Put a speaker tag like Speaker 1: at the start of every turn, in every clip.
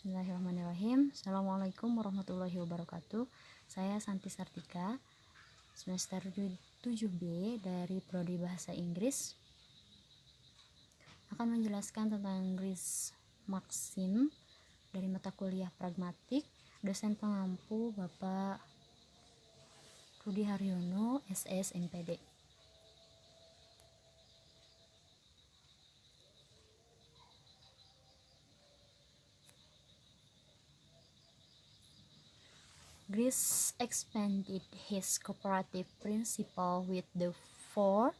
Speaker 1: Bismillahirrahmanirrahim. Assalamualaikum warahmatullahi wabarakatuh. Saya Santi Sartika, semester 7B dari Prodi Bahasa Inggris, akan menjelaskan tentang Grace Maxim dari mata kuliah Pragmatik. Dosen pengampu Bapak Rudi Haryono, SS MPD. Grace expanded his cooperative principle with the four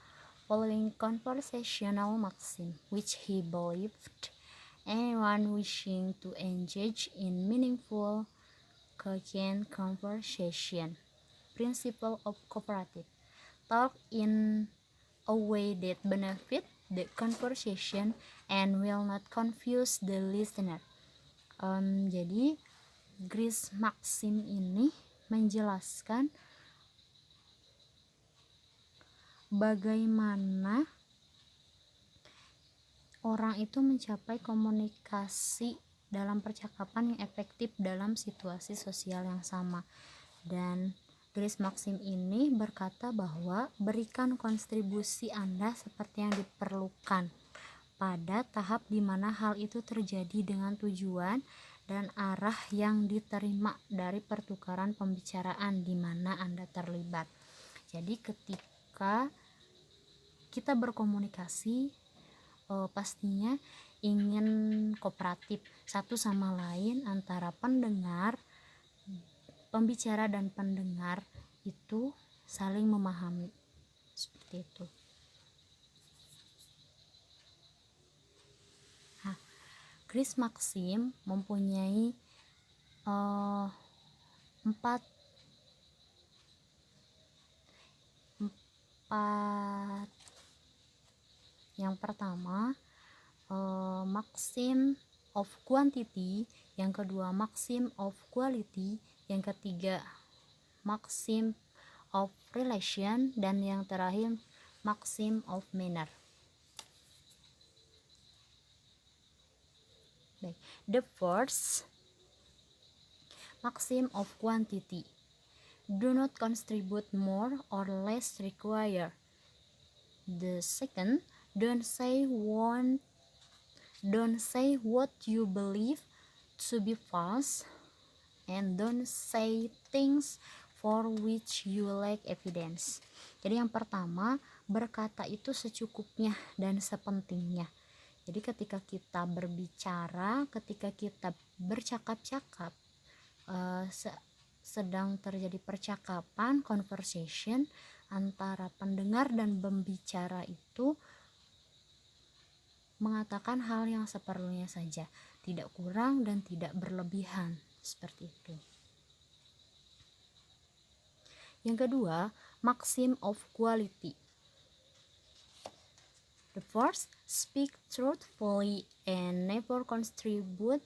Speaker 1: following conversational maxims, which he believed anyone wishing to engage in meaningful, cogent conversation. Principle of cooperative: talk in a way that benefit the conversation and will not confuse the listener. Jadi Grace Maxim ini menjelaskan bagaimana orang itu mencapai komunikasi dalam percakapan yang efektif dalam situasi sosial yang sama. Dan Grace Maxim ini berkata bahwa berikan kontribusi Anda seperti yang diperlukan pada tahap di mana hal itu terjadi dengan tujuan dan arah yang diterima dari pertukaran pembicaraan di mana Anda terlibat. Jadi ketika kita berkomunikasi, pastinya ingin kooperatif satu sama lain antara pembicara dan pendengar itu saling memahami, seperti itu. Grace Maxim mempunyai 4 yang pertama maxim of quantity, yang kedua maxim of quality, yang ketiga maxim of relation, dan yang terakhir maxim of manner. The first maxim of quantity: do not contribute more or less required. The second, don't say what you believe to be false, and don't say things for which you lack evidence. Jadi yang pertama, berkata itu secukupnya dan sepentingnya. Jadi ketika kita berbicara, ketika kita bercakap-cakap, sedang terjadi percakapan, conversation antara pendengar dan pembicara, itu mengatakan hal yang seperlunya saja, tidak kurang dan tidak berlebihan, seperti itu. Yang kedua, maxim of quality. The first, speak truthfully and never contribute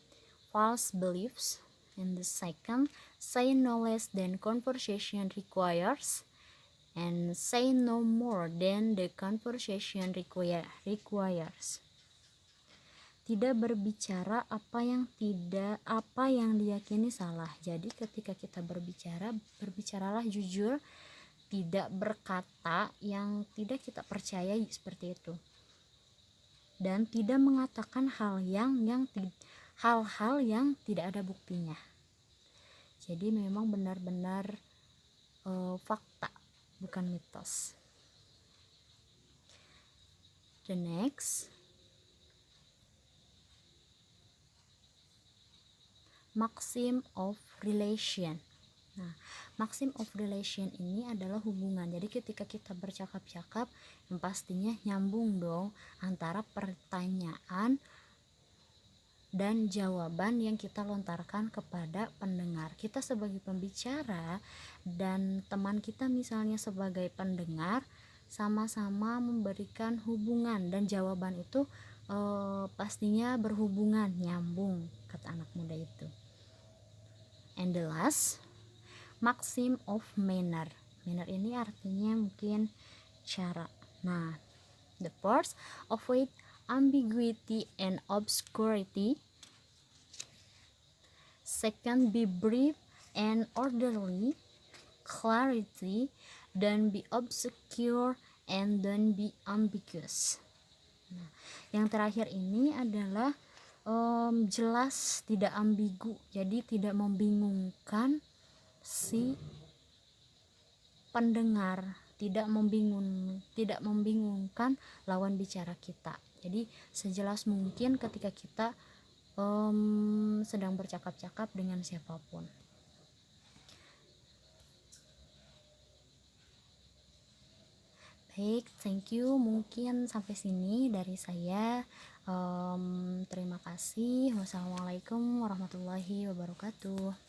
Speaker 1: false beliefs. And the second, say no less than conversation requires, and say no more than the conversation requires. Tidak berbicara apa yang diyakini salah. Jadi ketika kita berbicara, berbicaralah jujur, tidak berkata yang tidak kita percayai, seperti itu. Dan tidak mengatakan hal-hal yang tidak ada buktinya. Jadi memang benar-benar fakta, bukan mitos. The next, maxim of relation. Nah, maxim of relation ini adalah hubungan. Jadi ketika kita bercakap-cakap, yang pastinya nyambung dong antara pertanyaan dan jawaban yang kita lontarkan kepada pendengar. Kita sebagai pembicara dan teman kita misalnya sebagai pendengar, sama-sama memberikan hubungan, dan jawaban itu pastinya berhubungan, nyambung, kata anak muda itu. And the last, maxim of manner. Manner ini artinya mungkin cara. Nah, the first, avoid ambiguity and obscurity. Second, be brief and orderly. Clarity, don't be obscure and don't be ambiguous. Nah, yang terakhir ini adalah jelas, tidak ambigu, jadi tidak membingungkan si pendengar, tidak membingungkan lawan bicara kita. Jadi sejelas mungkin ketika kita sedang bercakap-cakap dengan siapapun. Baik, thank you. Mungkin sampai sini dari saya. Terima kasih. Wassalamualaikum warahmatullahi wabarakatuh.